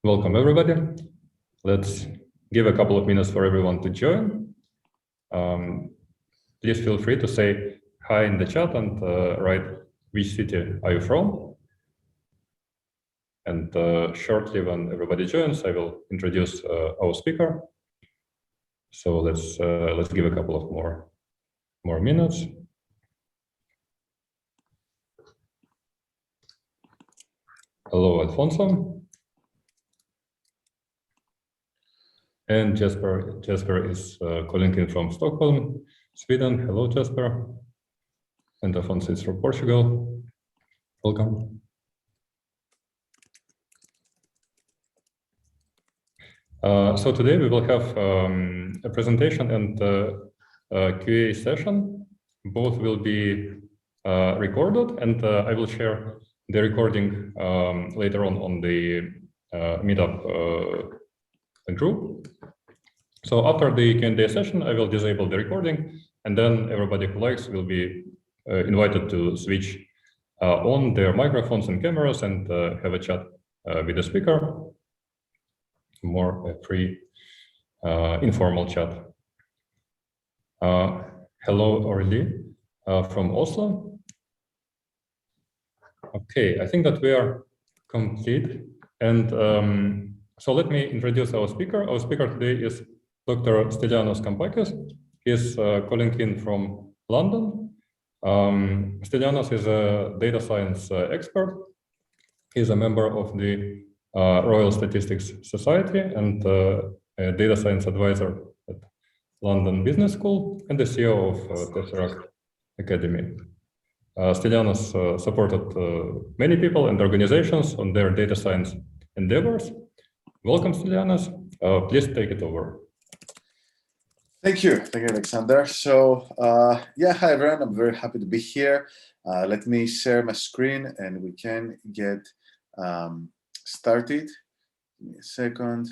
Welcome, everybody. Let's give a couple of minutes for everyone to join. Please feel free to say hi in the chat and write which city are you from. And shortly, when everybody joins, I will introduce our speaker. So let's give a couple of more minutes. Hello, Alfonso. And Jasper is calling in from Stockholm, Sweden. Hello, Jasper. And Alfonso is from Portugal. Welcome. So today we will have a presentation and a QA session. Both will be recorded, and I will share the recording later on the meetup group. So after the Q&A session, I will disable the recording, and then everybody who likes will be invited to switch on their microphones and cameras and have a chat with the speaker. More free, informal chat. Hello, Aurélie from Oslo. Okay, I think that we are complete. And so let me introduce our speaker. Our speaker today is Dr. Stylianos Kampakis. He is calling in from London. Stylianos is a data science expert. He is a member of the Royal Statistics Society and a data science advisor at London Business School and the CEO of data-centric Academy. Stylianos supported many people and organizations on their data science endeavors. Welcome, Stylianos. Please take it over. Thank you, Alexander. So, yeah, hi everyone. I'm very happy to be here. Let me share my screen and we can get started. Give me a second.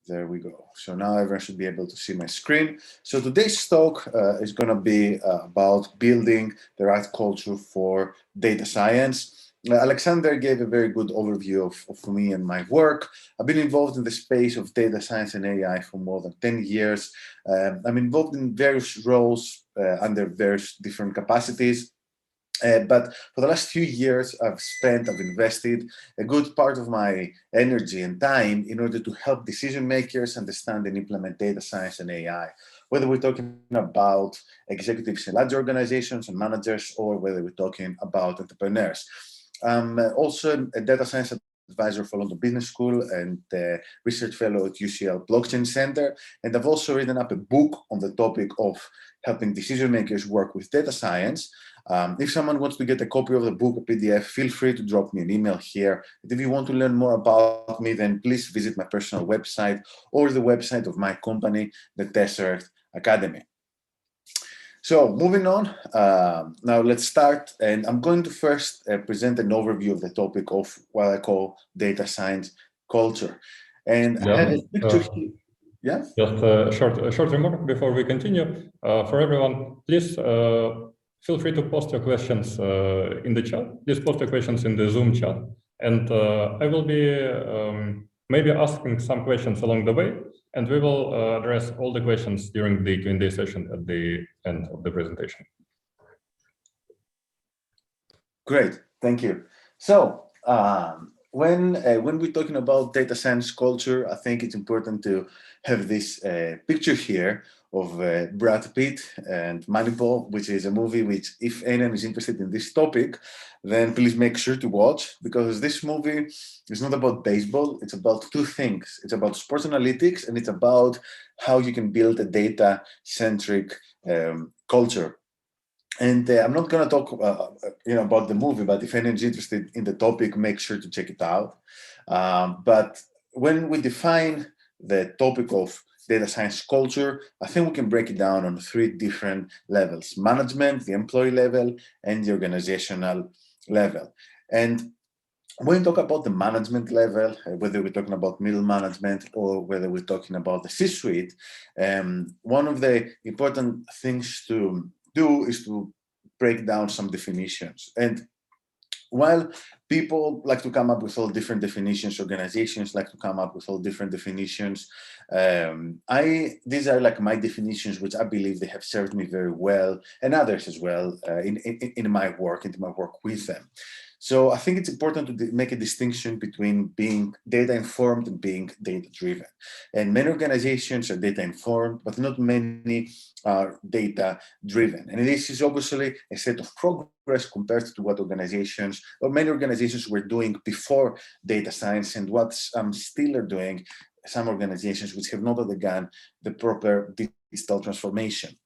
There we go. So now everyone should be able to see my screen. So today's talk is going to be about building the right culture for data science. Alexander gave a very good overview of me and my work. I've been involved in the space of data science and AI for more than 10 years. I'm involved in various roles under various different capacities. But for the last few years, I've invested a good part of my energy and time in order to help decision makers understand and implement data science and AI, whether we're talking about executives in large organizations and managers, or whether we're talking about entrepreneurs. I'm also a data science advisor for London Business School and research fellow at UCL Blockchain Center. And I've also written up a book on the topic of helping decision makers work with data science. If someone wants to get a copy of the book, a PDF, feel free to drop me an email here. And if you want to learn more about me, then please visit my personal website or the website of my company, the data-centric Academy. So moving on, now let's start. And I'm going to first present an overview of the topic of what I call data science culture. And I have a picture here. Yeah? Just a short remark before we continue. For everyone, please feel free to post your questions in the chat. Please post your questions in the Zoom chat. And I will be maybe asking some questions along the way, and we will address all the questions during the Q&A session at the end of the presentation. Great, thank you. So when we're talking about data science culture, I think it's important to have this picture here of Brad Pitt and Moneyball, which is a movie which, if anyone is interested in this topic, then please make sure to watch, because this movie is not about baseball. It's about two things. It's about sports analytics, and it's about how you can build a data-centric culture. And I'm not going to talk about the movie, but if anyone is interested in the topic, make sure to check it out. But when we define the topic of data science culture, I think we can break it down on three different levels: management, the employee level, and the organizational level. And when we talk about the management level, whether we're talking about middle management or whether we're talking about the C-suite, one of the important things to do is to break down some definitions. And While people like to come up with all different definitions, organizations like to come up with all different definitions. These are like my definitions, which I believe they have served me very well, and others as well in my work with them. So I think it's important to make a distinction between being data informed and being data driven. And many organizations are data informed, but not many are data driven. And this is obviously a set of progress compared to what organizations or many organizations were doing before data science and what still are doing some organizations which have not undergone the proper digital transformation.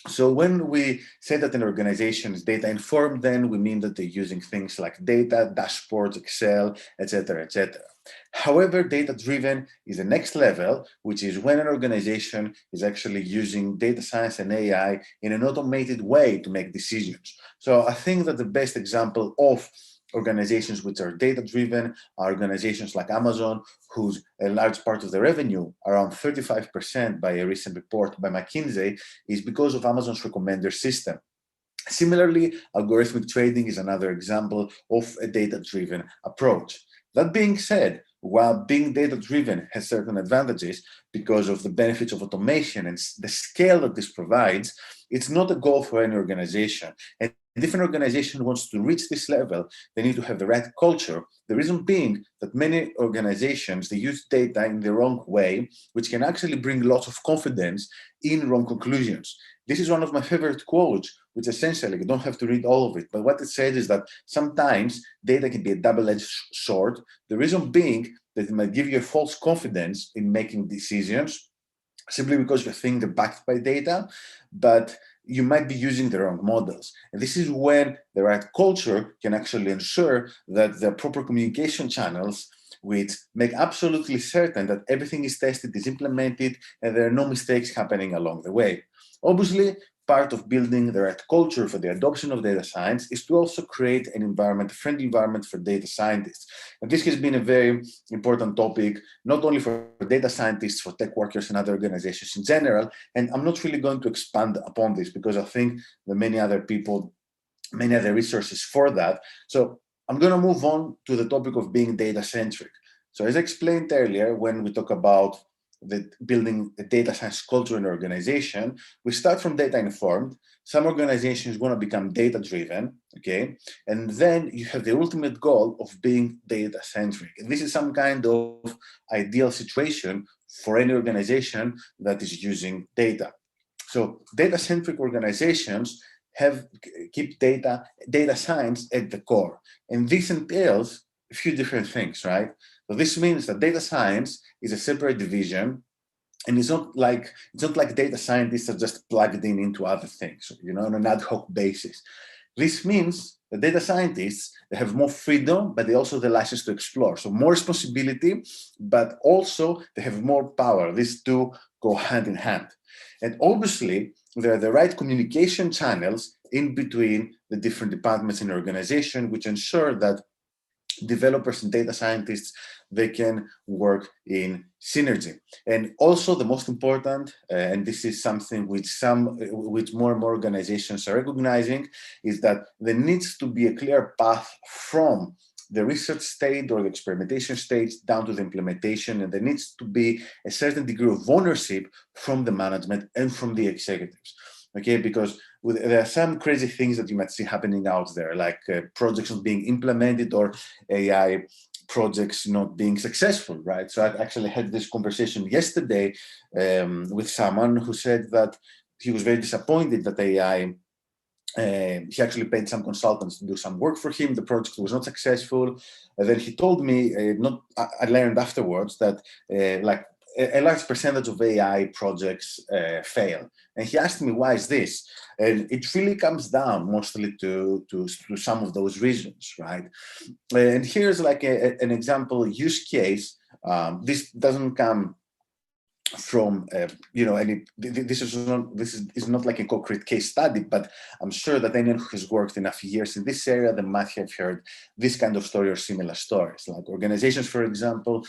So when we say that an organization is data informed, then we mean that they're using things like data, dashboards, Excel, etc., etc. However, data driven is the next level, which is when an organization is actually using data science and AI in an automated way to make decisions. So I think that the best example of organizations which are data-driven are organizations like Amazon, whose a large part of the revenue, around 35% by a recent report by McKinsey, is because of Amazon's recommender system. Similarly, algorithmic trading is another example of a data-driven approach. That being said, while being data-driven has certain advantages because of the benefits of automation and the scale that this provides, it's not a goal for any organization. And if an organization wants to reach this level, they need to have the right culture. The reason being that many organizations, they use data in the wrong way, which can actually bring lots of confidence in wrong conclusions. This is one of my favorite quotes, which essentially, you don't have to read all of it, but what it says is that sometimes data can be a double-edged sword. The reason being that it might give you a false confidence in making decisions simply because you think they're backed by data, but you might be using the wrong models. And this is when the right culture can actually ensure that the proper communication channels which make absolutely certain that everything is tested, is implemented, and there are no mistakes happening along the way. Obviously, part of building the right culture for the adoption of data science is to also create an environment, a friendly environment for data scientists. And this has been a very important topic, not only for data scientists, for tech workers and other organizations in general. And I'm not really going to expand upon this because I think there are many other people, many other resources for that. So I'm going to move on to the topic of being data-centric. So as I explained earlier, when we talk about building a data science culture in an organization, we start from data informed. Some organizations want to become data driven, okay? And then you have the ultimate goal of being data centric. And this is some kind of ideal situation for any organization that is using data. So data centric organizations keep data science at the core. And this entails a few different things, right? So this means that data science is a separate division, and it's not like data scientists are just plugged into other things, on an ad hoc basis. This means that data scientists, they have more freedom, but they also have the license to explore. So more responsibility, but also they have more power. These two go hand in hand. And obviously, there are the right communication channels in between the different departments in the organization, which ensure that developers and data scientists, they can work in synergy. And also the most important, and this is something which more and more organizations are recognizing, is that there needs to be a clear path from the research stage or the experimentation stage down to the implementation, and there needs to be a certain degree of ownership from the management and from the executives. Okay, because there are some crazy things that you might see happening out there, like projects not being implemented or AI projects not being successful, right? So I actually had this conversation yesterday with someone who said that he was very disappointed that AI, he actually paid some consultants to do some work for him. The project was not successful. And then he told me, I learned afterwards that like a large percentage of AI projects fail. And he asked me, why is this? And it really comes down mostly to some of those reasons, right? And here's like an example use case. This doesn't come from this is not like a concrete case study, but I'm sure that anyone who has worked enough years in this area, they might have heard this kind of story or similar stories, like organizations, for example,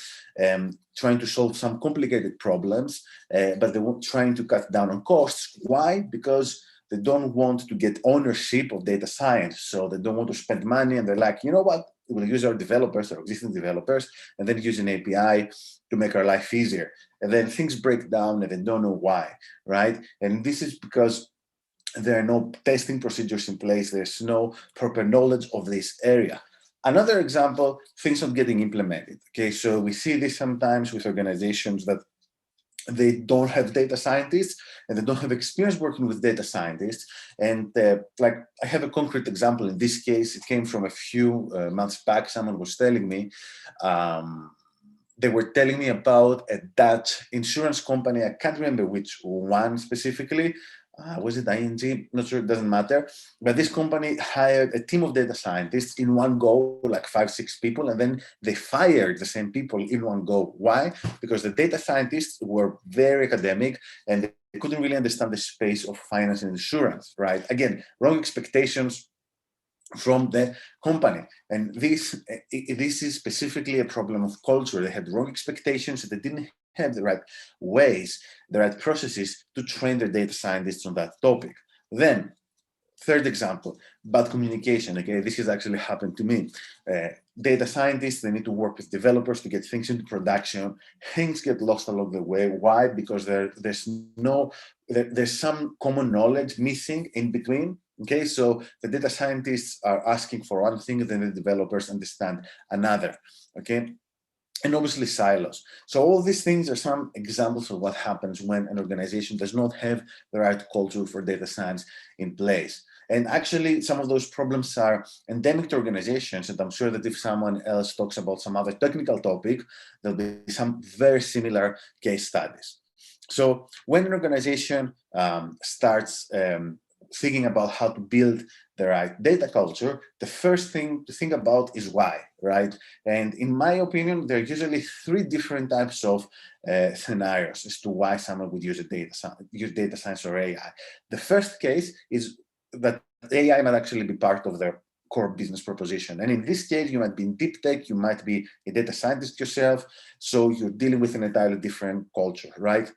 trying to solve some complicated problems, but they were trying to cut down on costs. Why? Because they don't want to get ownership of data science. So they don't want to spend money, and they're like, you know what, we'll use our developers, our existing developers, and then use an API to make our life easier. And then things break down and they don't know why, right? And this is because there are no testing procedures in place. There's no proper knowledge of this area. Another example, things not getting implemented. Okay, so we see this sometimes with organizations that they don't have data scientists and they don't have experience working with data scientists. And like I have a concrete example in this case. It came from a few months back. Someone was telling me, they were telling me about a Dutch insurance company. I can't remember which one specifically. Was it ING? Not sure, it doesn't matter. But this company hired a team of data scientists in one go, like 5-6 people, and then they fired the same people in one go. Why? Because the data scientists were very academic and they couldn't really understand the space of finance and insurance, right? Again, wrong expectations from the company. And this is specifically a problem of culture. They had wrong expectations, they didn't have the right ways, the right processes to train their data scientists on that topic. Then, third example, bad communication. Okay, this has actually happened to me. Data scientists, they need to work with developers to get things into production. Things get lost along the way. Why? Because there's some common knowledge missing in between. Okay, so the data scientists are asking for one thing, then the developers understand another. Okay, and obviously silos. So all these things are some examples of what happens when an organization does not have the right culture for data science in place. And actually, some of those problems are endemic to organizations, and I'm sure that if someone else talks about some other technical topic, there'll be some very similar case studies. So when an organization starts thinking about how to build the right data culture, the first thing to think about is why, right? And in my opinion, there are usually 3 different types of scenarios as to why someone would use data science or AI. The first case is that AI might actually be part of their core business proposition. And in this case, you might be in deep tech, you might be a data scientist yourself, so you're dealing with an entirely different culture, right?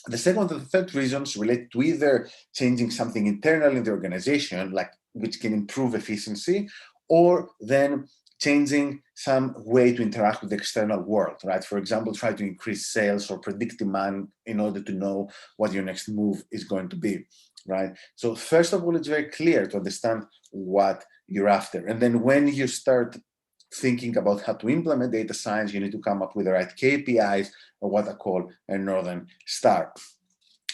The second and the third reasons relate to either changing something internal in the organization, like which can improve efficiency, or then changing some way to interact with the external world, right? For example, try to increase sales or predict demand in order to know what your next move is going to be, right? So first of all, it's very clear to understand what you're after. And then when you start thinking about how to implement data science, you need to come up with the right KPIs, or what I call a Northern Star.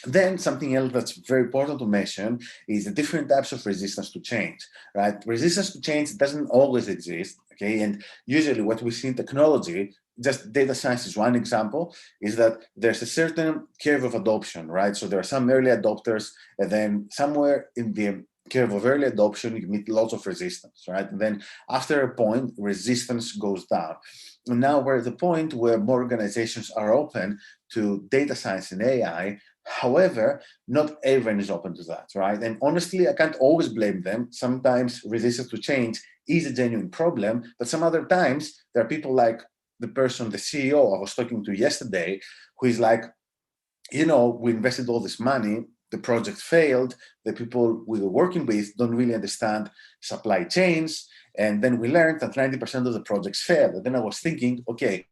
Then something else that's very important to mention is the different types of resistance to change, right? Resistance to change doesn't always exist, okay? And usually what we see in technology, just data science is one example, is that there's a certain curve of adoption, right? So there are some early adopters, and then somewhere in the curve of early adoption, you meet lots of resistance, right? And then after a point, resistance goes down. And now we're at the point where more organizations are open to data science and AI. However, not everyone is open to that, right? And honestly, I can't always blame them. Sometimes resistance to change is a genuine problem, but some other times there are people like the person, the CEO I was talking to yesterday, who is like, you know, we invested all this money, the project failed, the people we were working with don't really understand supply chains, and then we learned that 90% of the projects failed. And then I was thinking, okay,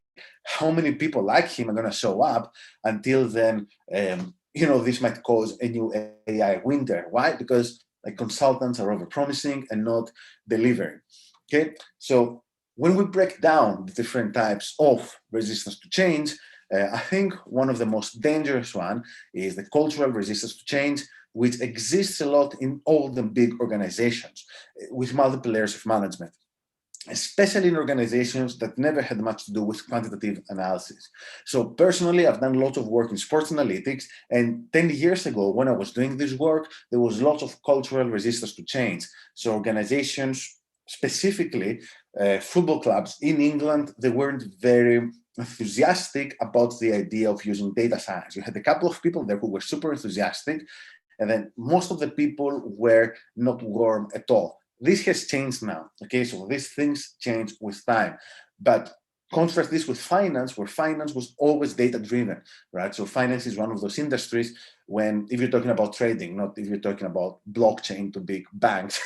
how many people like him are going to show up? Until then, you know, this might cause a new AI winter. Why? Because like consultants are overpromising and not delivering. Okay, so when we break down the different types of resistance to change, I think one of the most dangerous one is the cultural resistance to change, which exists a lot in all the big organizations with multiple layers of management, especially in organizations that never had much to do with quantitative analysis. So personally, I've done lots of work in sports analytics, and 10 years ago, when I was doing this work, there was lots of cultural resistance to change. So organizations, specifically football clubs in England, they weren't very enthusiastic about the idea of using data science. You had a couple of people there who were super enthusiastic, and then most of the people were not warm at all. This has changed now, okay? So these things change with time. But Contrast this with finance, where finance was always data-driven, right? So finance is one of those industries when, if you're talking about trading, not if you're talking about blockchain to big banks,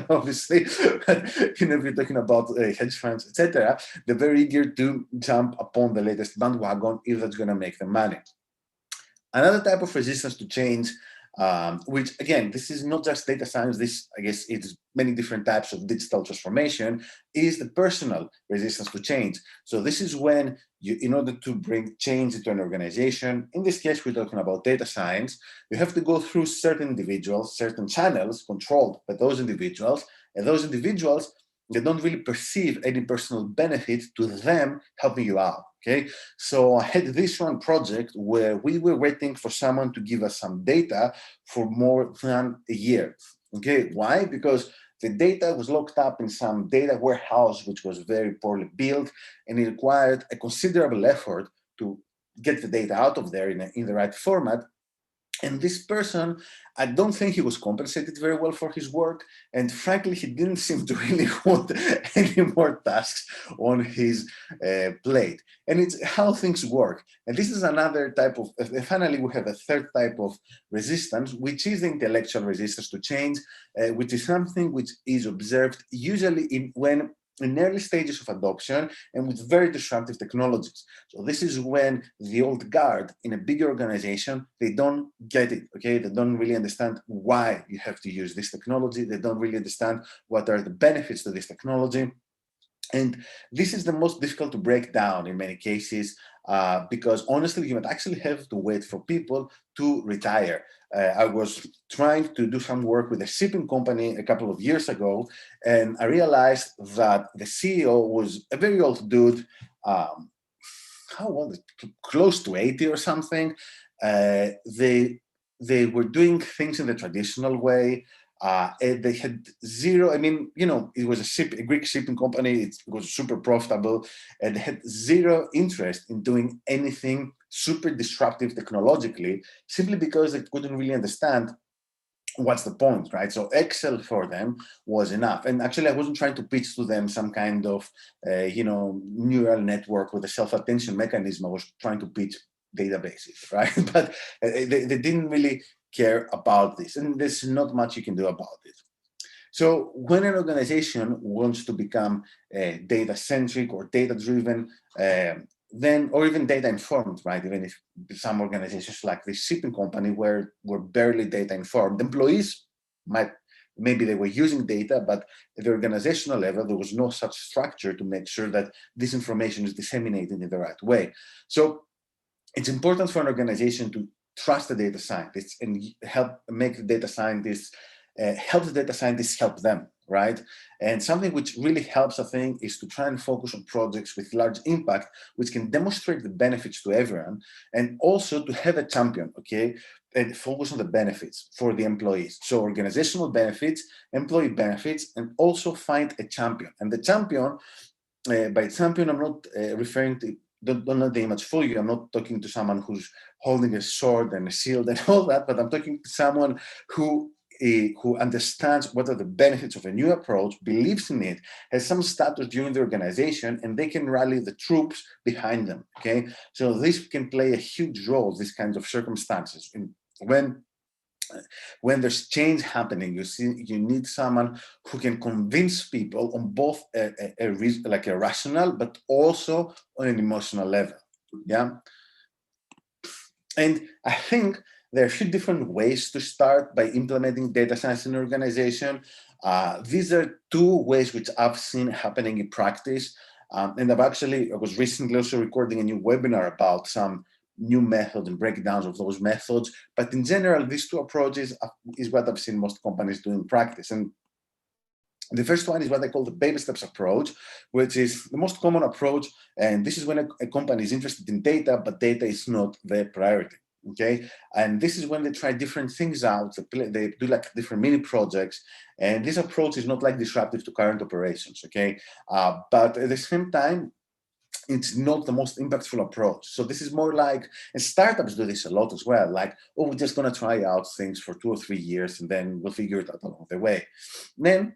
obviously, but if you're talking about hedge funds, etc., they're very eager to jump upon the latest bandwagon if that's going to make them money. Another type of resistance to change, which again, this is not just data science, this, I guess, it's many different types of digital transformation, is the personal resistance to change. So this is when you, in order to bring change into an organization, in this case, we're talking about data science, you have to go through certain individuals, certain channels controlled by those individuals, and those individuals, they don't really perceive any personal benefit to them helping you out, okay? So I had this one project where we were waiting for someone to give us some data for more than a year, okay? Why? Because the data was locked up in some data warehouse, which was very poorly built, and it required a considerable effort to get the data out of there in the right format. And this person, I don't think he was compensated very well for his work. And frankly, he didn't seem to really want any more tasks on his plate. And it's how things work. And this is another type of, finally, we have a third type of resistance, which is the intellectual resistance to change, which is something which is observed usually when in early stages of adoption and with very disruptive technologies. So this is when the old guard in a bigger organization, they don't get it, okay? They don't really understand why you have to use this technology. They don't really understand what are the benefits to this technology. And this is the most difficult to break down in many cases, because honestly, you might actually have to wait for people to retire. I was trying to do some work with a shipping company a couple of years ago, and I realized that the CEO was a very old dude, how old, close to 80 or something. They were doing things in the traditional way. And they had zero, I mean, you know, it was a Greek shipping company, it was super profitable, and they had zero interest in doing anything super disruptive technologically, simply because they couldn't really understand what's the point, right? So Excel for them was enough. And actually, I wasn't trying to pitch to them some kind of, neural network with a self-attention mechanism. I was trying to pitch databases, right? But they didn't really care about this, and there's not much you can do about it. So when an organization wants to become data-centric or data-driven, then, or even data-informed, right? Even if some organizations like this shipping company were barely data-informed, employees maybe they were using data, but at the organizational level, there was no such structure to make sure that this information is disseminated in the right way. So it's important for an organization to trust the data scientists and help make the data scientists, help the data scientists help them, right? And something which really helps, I think, is to try and focus on projects with large impact, which can demonstrate the benefits to everyone, and also to have a champion, okay? And focus on the benefits for the employees. So organizational benefits, employee benefits, and also find a champion. And the champion, by champion, I'm not referring to, don't let the image fool you. I'm not talking to someone who's holding a sword and a shield and all that, but I'm talking to someone who understands what are the benefits of a new approach, believes in it, has some status during the organization, and they can rally the troops behind them, okay? So this can play a huge role, these kinds of circumstances. And when there's change happening, you need someone who can convince people on both like a rational, but also on an emotional level, yeah? And I think there are a few different ways to start by implementing data science in an organization. These are two ways which I've seen happening in practice. And I was recently also recording a new webinar about some new methods and breakdowns of those methods. But in general, these two approaches is what I've seen most companies do in practice. And the first one is what I call the baby steps approach, which is the most common approach. And this is when a company is interested in data, but data is not their priority. Okay, and this is when they try different things out. They do like different mini projects, and this approach is not like disruptive to current operations. Okay, but at the same time, it's not the most impactful approach. So this is more like, and startups do this a lot as well. Like, oh, we're just gonna try out things for 2 or 3 years, and then we'll figure it out along the way. Then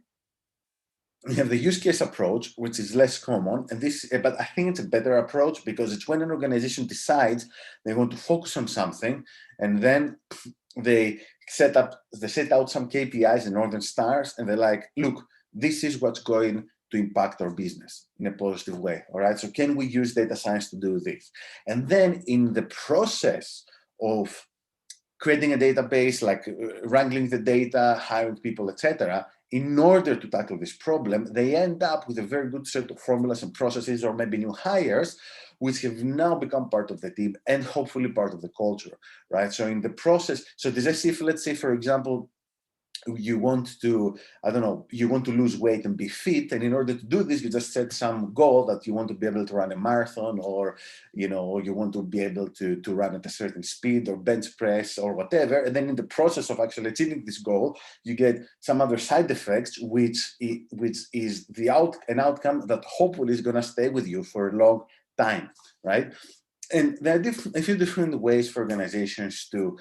we have the use case approach, which is less common, and but I think it's a better approach because it's when an organization decides they want to focus on something, and then they set out some KPIs and northern stars, and they're like, look, this is what's going to impact our business in a positive way. All right, so can we use data science to do this? And then in the process of creating a database, like wrangling the data, hiring people, etc., in order to tackle this problem, they end up with a very good set of formulas and processes, or maybe new hires, which have now become part of the team and hopefully part of the culture, right? So in the process, so does as if, let's say, for example, you want to, I don't know, you want to lose weight and be fit, and in order to do this, you just set some goal that you want to be able to run a marathon, or you want to be able to run at a certain speed, or bench press, or whatever. And then in the process of actually achieving this goal, you get some other side effects, which is an outcome that hopefully is going to stay with you for a long time, right? And there are a few different ways for organizations to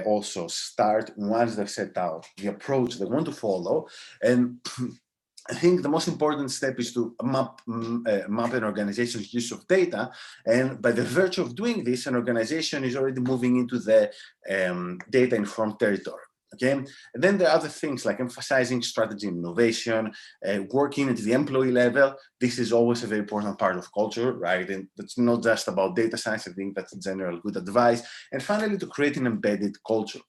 also start once they've set out the approach they want to follow. And I think the most important step is to map an organization's use of data. And by the virtue of doing this, an organization is already moving into the data-informed territory. Okay, and then there are other things like emphasizing strategy and innovation, working at the employee level. This is always a very important part of culture, right? And it's not just about data science. I think that's a general good advice. And finally, to create an embedded culture.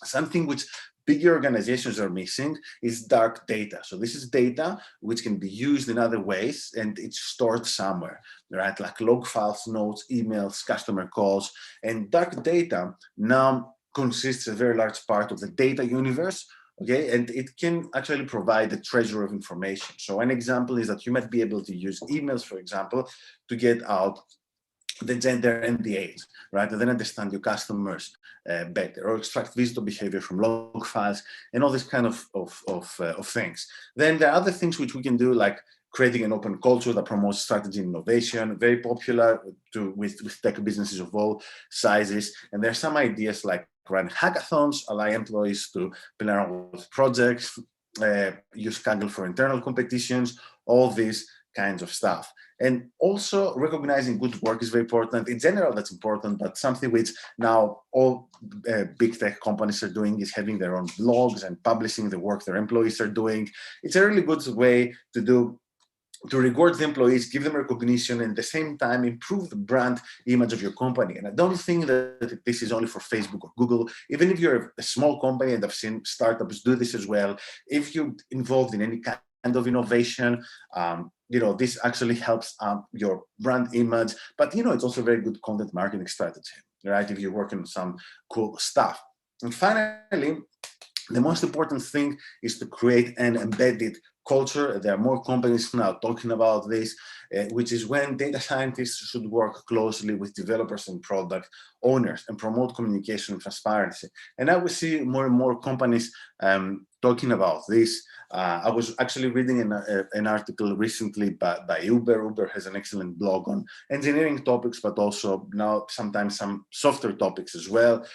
Something which bigger organizations are missing is dark data. So this is data which can be used in other ways, and it's stored somewhere, right? Like log files, notes, emails, customer calls. And dark data now consists a very large part of the data universe, okay? And it can actually provide a treasure of information. So an example is that you might be able to use emails, for example, to get out the gender and the age, right? And then understand your customers better, or extract visitor behavior from log files, and all this kind of things. Then there are other things which we can do, like creating an open culture that promotes strategy and innovation, very popular with tech businesses of all sizes. And there are some ideas like run hackathons, allow employees to play around with projects, use Kaggle for internal competitions, all these kinds of stuff. And also recognizing good work is very important. In general, that's important, but something which now all big tech companies are doing is having their own blogs and publishing the work their employees are doing. It's a really good way to reward the employees, give them recognition, and at the same time improve the brand image of your company. And I don't think that this is only for Facebook or Google. Even if you're a small company, and I've seen startups do this as well, if you're involved in any kind of innovation, this actually helps your brand image. But it's also a very good content marketing strategy, right? If you're working on some cool stuff. And finally, the most important thing is to create an embedded culture. There are more companies now talking about this, which is when data scientists should work closely with developers and product owners and promote communication and transparency. And I will see more and more companies talking about this. I was actually reading an article recently by Uber. Uber has an excellent blog on engineering topics, but also now sometimes some software topics as well.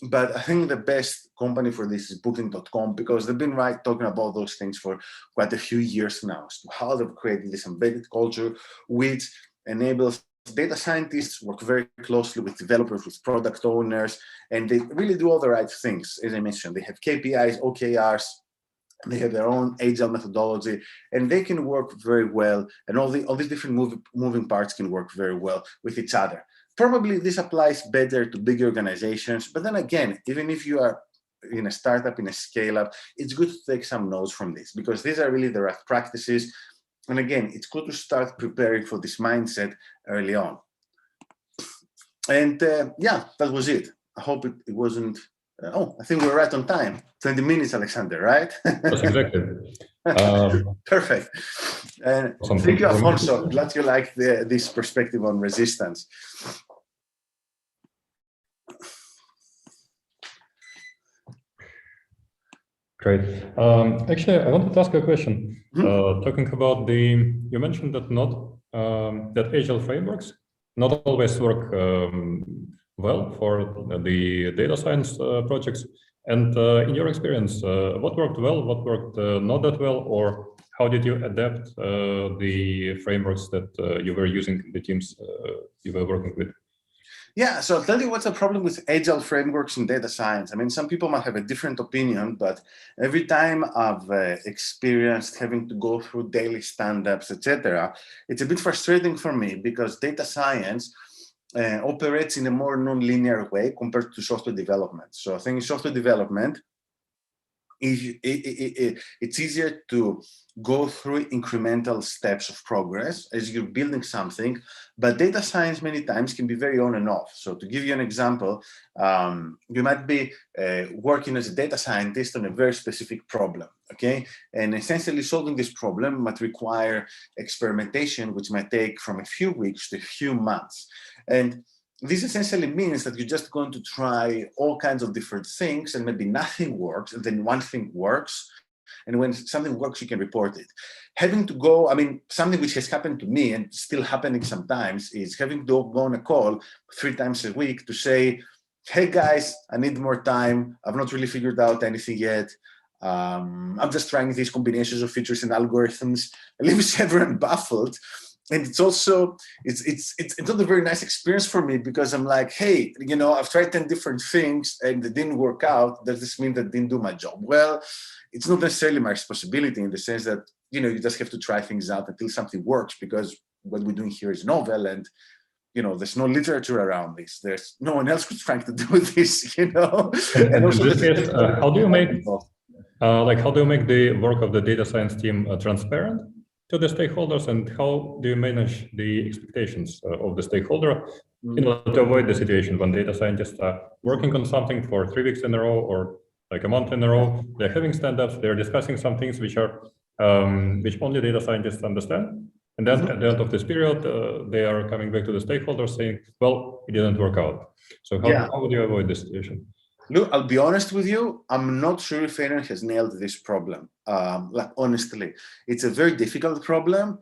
But I think the best company for this is Booking.com, because they've been talking about those things for quite a few years now, as to how they've created this embedded culture, which enables data scientists work very closely with developers, with product owners, and they really do all the right things. As I mentioned, they have KPIs, OKRs, they have their own agile methodology, and they can work very well, and all these different moving parts can work very well with each other. Probably this applies better to big organizations, but then again, even if you are in a startup, in a scale-up, it's good to take some notes from this, because these are really the right practices. And again, it's good to start preparing for this mindset early on. And yeah, that was it. I hope it wasn't... I think we're right on time. 20 minutes, Alexander, right? That's exactly. Perfect. Thank you, Afonso. Glad you like this perspective on resistance. Great. Actually, I wanted to ask you a question. Talking about you mentioned that that agile frameworks not always work well for the data science projects. And in your experience, what worked well, what worked not that well, or how did you adapt the frameworks that you were using, the teams you were working with? Yeah, so I'll tell you what's the problem with agile frameworks in data science. I mean, some people might have a different opinion, but every time I've experienced having to go through daily stand-ups, etc., it's a bit frustrating for me because data science operates in a more non-linear way compared to software development. So I think in software development, it's easier to go through incremental steps of progress as you're building something, but data science many times can be very on and off. So to give you an example, you might be working as a data scientist on a very specific problem, okay? And essentially solving this problem might require experimentation, which might take from a few weeks to a few months. And this essentially means that you're just going to try all kinds of different things and maybe nothing works, and then one thing works. And when something works, you can report it. Having to go, I mean, something which has happened to me and still happening sometimes is having to go on a call 3 times a week to say, hey guys, I need more time. I've not really figured out anything yet. I'm just trying these combinations of features and algorithms. It leaves everyone baffled. And it's also, it's not a very nice experience for me because I'm like, hey, you know, I've tried 10 different things and they didn't work out. Does this mean that I didn't do my job? Well, it's not necessarily my responsibility in the sense that, you know, you just have to try things out until something works, because what we're doing here is novel and, you know, there's no literature around this. There's no one else who's trying to do this, you know. And also in this case, how do you make, how do you make the work of the data science team transparent to the stakeholders, and how do you manage the expectations of the stakeholder in order to avoid the situation when data scientists are working on something for 3 weeks in a row or like a month in a row, they're having stand-ups, they're discussing some things which are which only data scientists understand, and then at the end of this period they are coming back to the stakeholders saying, well, it didn't work out. So how would you avoid this situation? Look, I'll be honest with you, I'm not sure if anyone has nailed this problem. Like, honestly, it's a very difficult problem.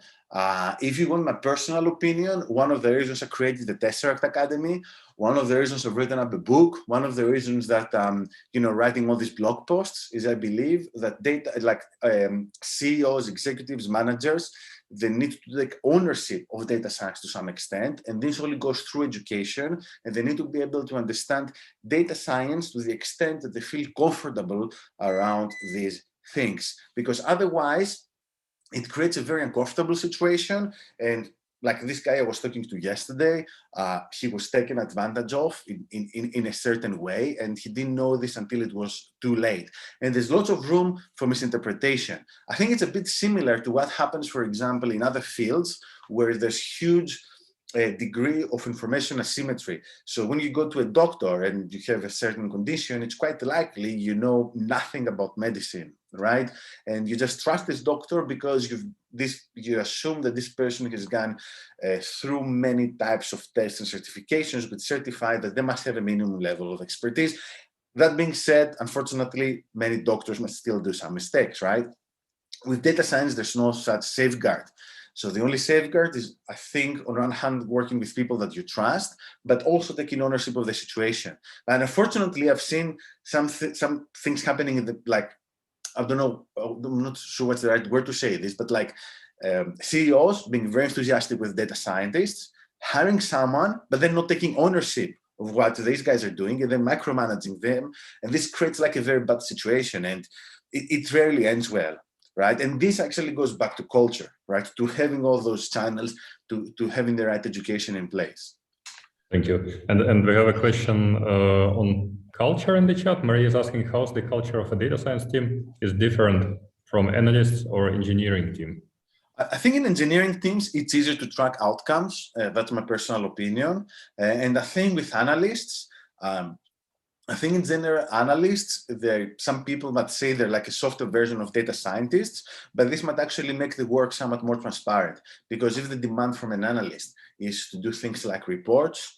If you want my personal opinion, one of the reasons I created the Tesseract Academy, one of the reasons I've written up a book, one of the reasons that you know, writing all these blog posts is I believe that data, like CEOs, executives, managers, they need to take ownership of data science to some extent, and this only goes through education, and they need to be able to understand data science to the extent that they feel comfortable around these things, because otherwise it creates a very uncomfortable situation. And like this guy I was talking to yesterday, he was taken advantage of in a certain way, and he didn't know this until it was too late. And there's lots of room for misinterpretation. I think it's a bit similar to what happens, for example, in other fields where there's huge degree of information asymmetry. So when you go to a doctor and you have a certain condition, it's quite likely you know nothing about medicine, right? And you just trust this doctor because you assume that this person has gone through many types of tests and certifications, but certified that they must have a minimum level of expertise. That being said, unfortunately, many doctors must still do some mistakes, right? With data science, there's no such safeguard. So the only safeguard is, I think, on one hand, working with people that you trust, but also taking ownership of the situation. And unfortunately, I've seen some things happening in the, like, I don't know, I'm not sure what's the right word to say this, but like CEOs being very enthusiastic with data scientists, hiring someone, but then not taking ownership of what these guys are doing, and then micromanaging them. And this creates like a very bad situation, and it rarely ends well. Right, and this actually goes back to culture, right? To having all those channels, to having the right education in place. Thank you. And we have a question on culture in the chat. Maria is asking, how's the culture of a data science team is different from analysts or engineering team? I think in engineering teams, it's easier to track outcomes. That's my personal opinion. And I think with analysts, I think in general, analysts, some people might say they're like a softer version of data scientists, but this might actually make the work somewhat more transparent, because if the demand from an analyst is to do things like reports,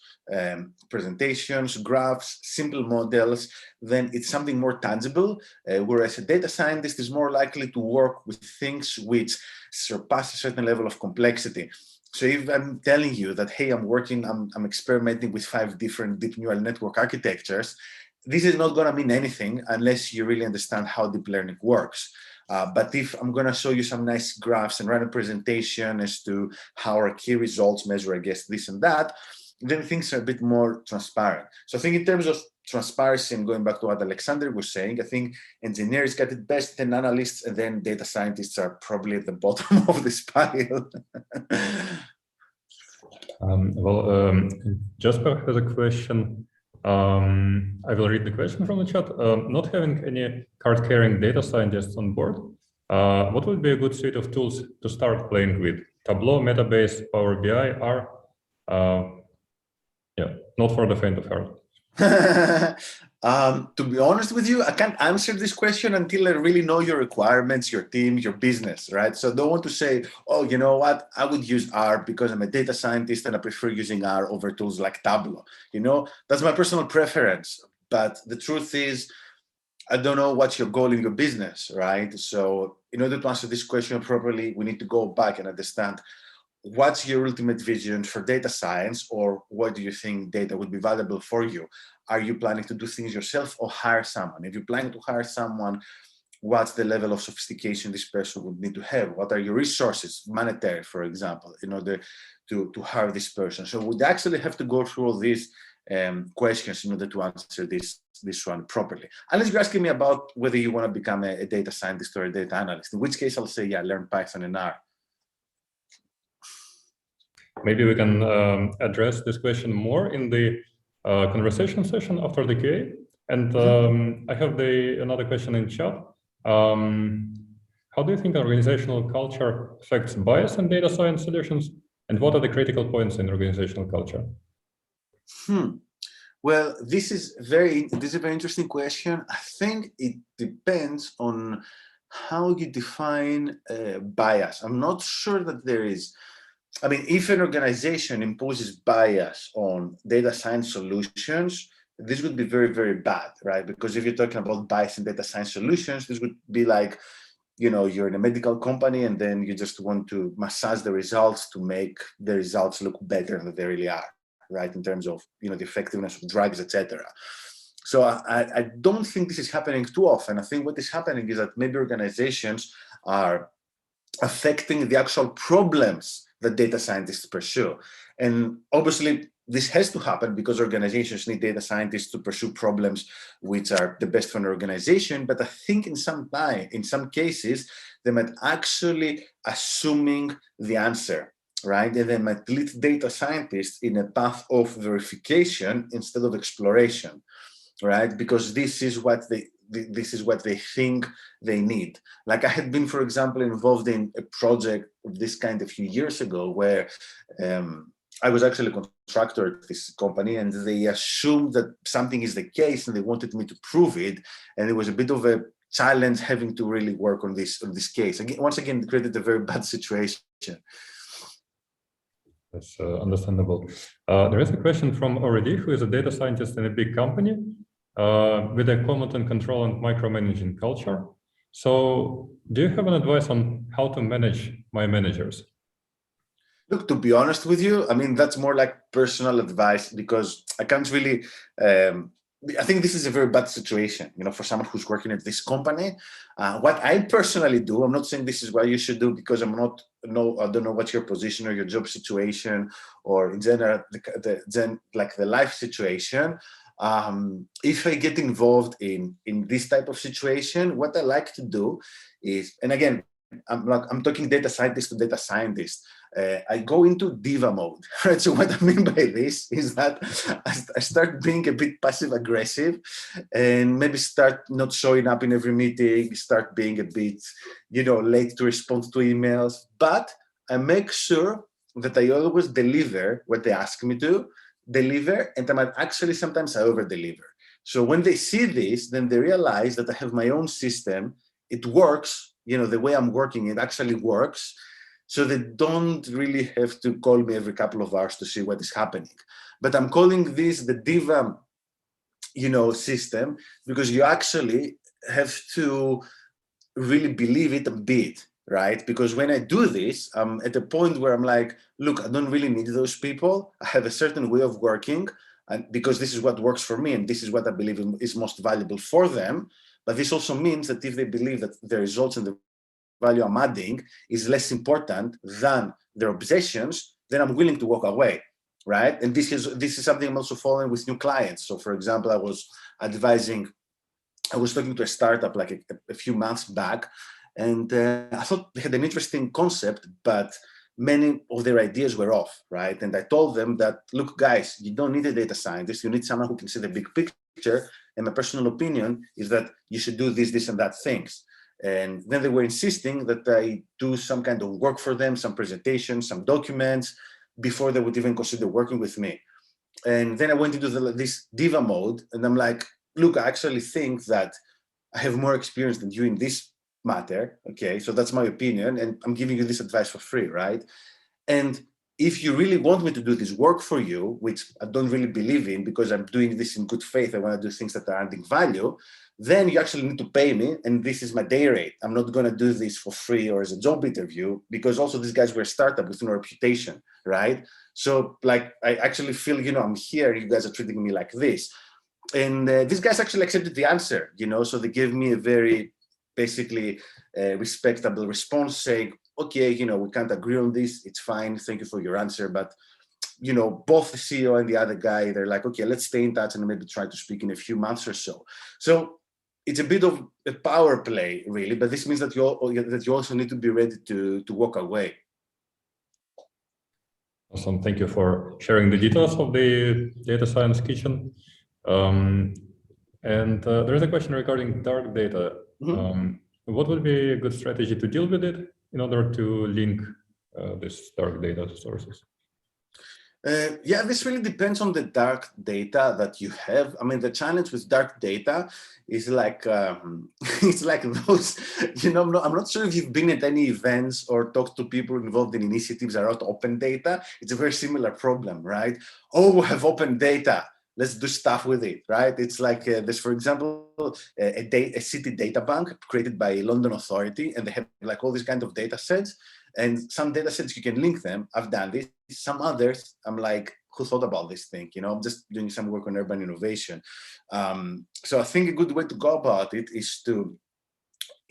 presentations, graphs, simple models, then it's something more tangible, whereas a data scientist is more likely to work with things which surpass a certain level of complexity. So if I'm telling you that, hey, I'm experimenting with 5 different deep neural network architectures, this is not going to mean anything unless you really understand how deep learning works. But if I'm going to show you some nice graphs and write a presentation as to how our key results measure against this and that, then things are a bit more transparent. So I think in terms of transparency, and going back to what Alexander was saying, I think engineers get it best, then analysts, and then data scientists are probably at the bottom of this pile. Jasper has a question. I will read the question from the chat. Not having any card-carrying data scientists on board, what would be a good suite of tools to start playing with? Tableau, Metabase, Power BI are, yeah, not for the faint of heart. To be honest with you, I can't answer this question until I really know your requirements, your team, your business, right? So I don't want to say, oh, you know what, I would use R because I'm a data scientist and I prefer using R over tools like Tableau. You know, that's my personal preference. But the truth is, I don't know what's your goal in your business, right? So in order to answer this question properly, we need to go back and understand what's your ultimate vision for data science, or what do you think data would be valuable for you? Are you planning to do things yourself or hire someone? If you're planning to hire someone, what's the level of sophistication this person would need to have? What are your resources, monetary, for example, in order to hire this person? So we'd actually have to go through all these questions in order to answer this one properly. Unless you're asking me about whether you want to become a data scientist or a data analyst, in which case I'll say, yeah, learn Python and R. Maybe we can address this question more in the conversation session after the QA. And I have another question in chat. How do you think organizational culture affects bias in data science solutions? And what are the critical points in organizational culture? Well, this is a very interesting question. I think it depends on how you define bias. I'm not sure that there is. I mean, if an organization imposes bias on data science solutions, this would be very, very bad, right? Because if you're talking about bias in data science solutions, this would be like, you know, you're in a medical company and then you just want to massage the results to make the results look better than they really are, right? In terms of, you know, the effectiveness of drugs, etc. So I don't think this is happening too often. I think what is happening is that maybe organizations are affecting the actual problems that data scientists pursue. And obviously, this has to happen because organizations need data scientists to pursue problems which are the best for an organization. But I think in some cases, they might actually assuming the answer, right? And they might lead data scientists in a path of verification instead of exploration, right? Because this is what they think they need. Like I had been, for example, involved in a project of this kind a few years ago where I was actually a contractor at this company, and they assumed that something is the case and they wanted me to prove it. And it was a bit of a challenge having to really work on this case. Again, once again, it created a very bad situation. That's understandable. There is a question from Aurélie, who is a data scientist in a big company with a command and control and micromanaging culture. So do you have an advice on how to manage my managers? Look, to be honest with you, I mean, that's more like personal advice, because I can't really, I think this is a very bad situation, you know, for someone who's working at this company. What I personally do, I'm not saying this is what you should do, because I don't know what's your position or your job situation, or in general, like the life situation. If I get involved in this type of situation, what I like to do is, and again, I'm talking data scientist to data scientist, I go into diva mode, right? So what I mean by this is that I start being a bit passive aggressive, and maybe start not showing up in every meeting, start being a bit, you know, late to respond to emails, but I make sure that I always deliver what they ask me to deliver, and I might actually sometimes I over-deliver. So when they see this, then they realize that I have my own system. It works, you know, the way I'm working, it actually works. So they don't really have to call me every couple of hours to see what is happening. But I'm calling this the diva, you know, system, because you actually have to really believe it a bit, right? Because when I do this, I'm at a point where I'm like, look, I don't really need those people. I have a certain way of working, and because this is what works for me, and this is what I believe is most valuable for them. But this also means that if they believe that the results and the value I'm adding is less important than their obsessions, then I'm willing to walk away, right? And this is something I'm also following with new clients. So for example, I was talking to a startup like a few months back, and I thought they had an interesting concept, but many of their ideas were off, right? And I told them that, look, guys, you don't need a data scientist. You need someone who can see the big picture. And my personal opinion is that you should do this, and that things. And then they were insisting that I do some kind of work for them, some presentations, some documents, before they would even consider working with me. And then I went into this diva mode, and I'm like, look, I actually think that I have more experience than you in this matter. Okay, so that's my opinion, and I'm giving you this advice for free, right? And if you really want me to do this work for you, which I don't really believe in because I'm doing this in good faith, I want to do things that are adding value, then you actually need to pay me, and this is my day rate. I'm not going to do this for free or as a job interview, because also these guys were a startup with no reputation, right? So like, I actually feel, I'm here, you guys are treating me like this. And these guys actually accepted the answer, so they gave me a very basically respectable response saying, okay, we can't agree on this, it's fine, thank you for your answer. But both the CEO and the other guy, they're like, okay, let's stay in touch and maybe try to speak in a few months or so. So it's a bit of a power play, really, but this means that you also need to be ready to walk away. Awesome, thank you for sharing the details of the data science kitchen. And there's a question regarding dark data. What would be a good strategy to deal with it in order to link these dark data sources? Yeah, this really depends on the dark data that you have. I mean, the challenge with dark data is like, it's like those, I'm not sure if you've been at any events or talked to people involved in initiatives around open data. It's a very similar problem, right? Oh, we have open data. Let's do stuff with it, right? It's like there's, for example, a city data bank created by London Authority, and they have like all these kind of data sets. And some data sets you can link them. I've done this. Some others, I'm like, who thought about this thing? I'm just doing some work on urban innovation. So I think a good way to go about it is to,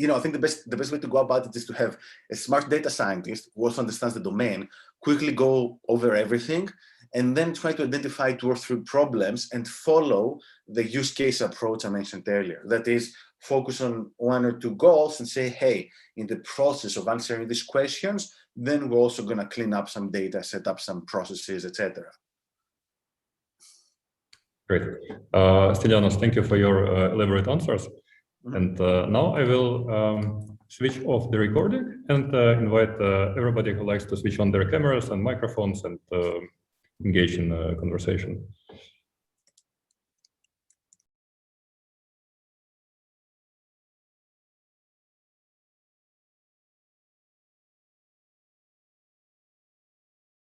I think the best way to go about it is to have a smart data scientist who also understands the domain, quickly go over everything, and then try to identify 2 or 3 problems and follow the use case approach I mentioned earlier. That is, focus on 1 or 2 goals and say, hey, in the process of answering these questions, then we're also going to clean up some data, set up some processes, etc. Great. Stylianos, thank you for your elaborate answers. And now I will switch off the recording and invite everybody who likes to switch on their cameras and microphones and engage in conversation.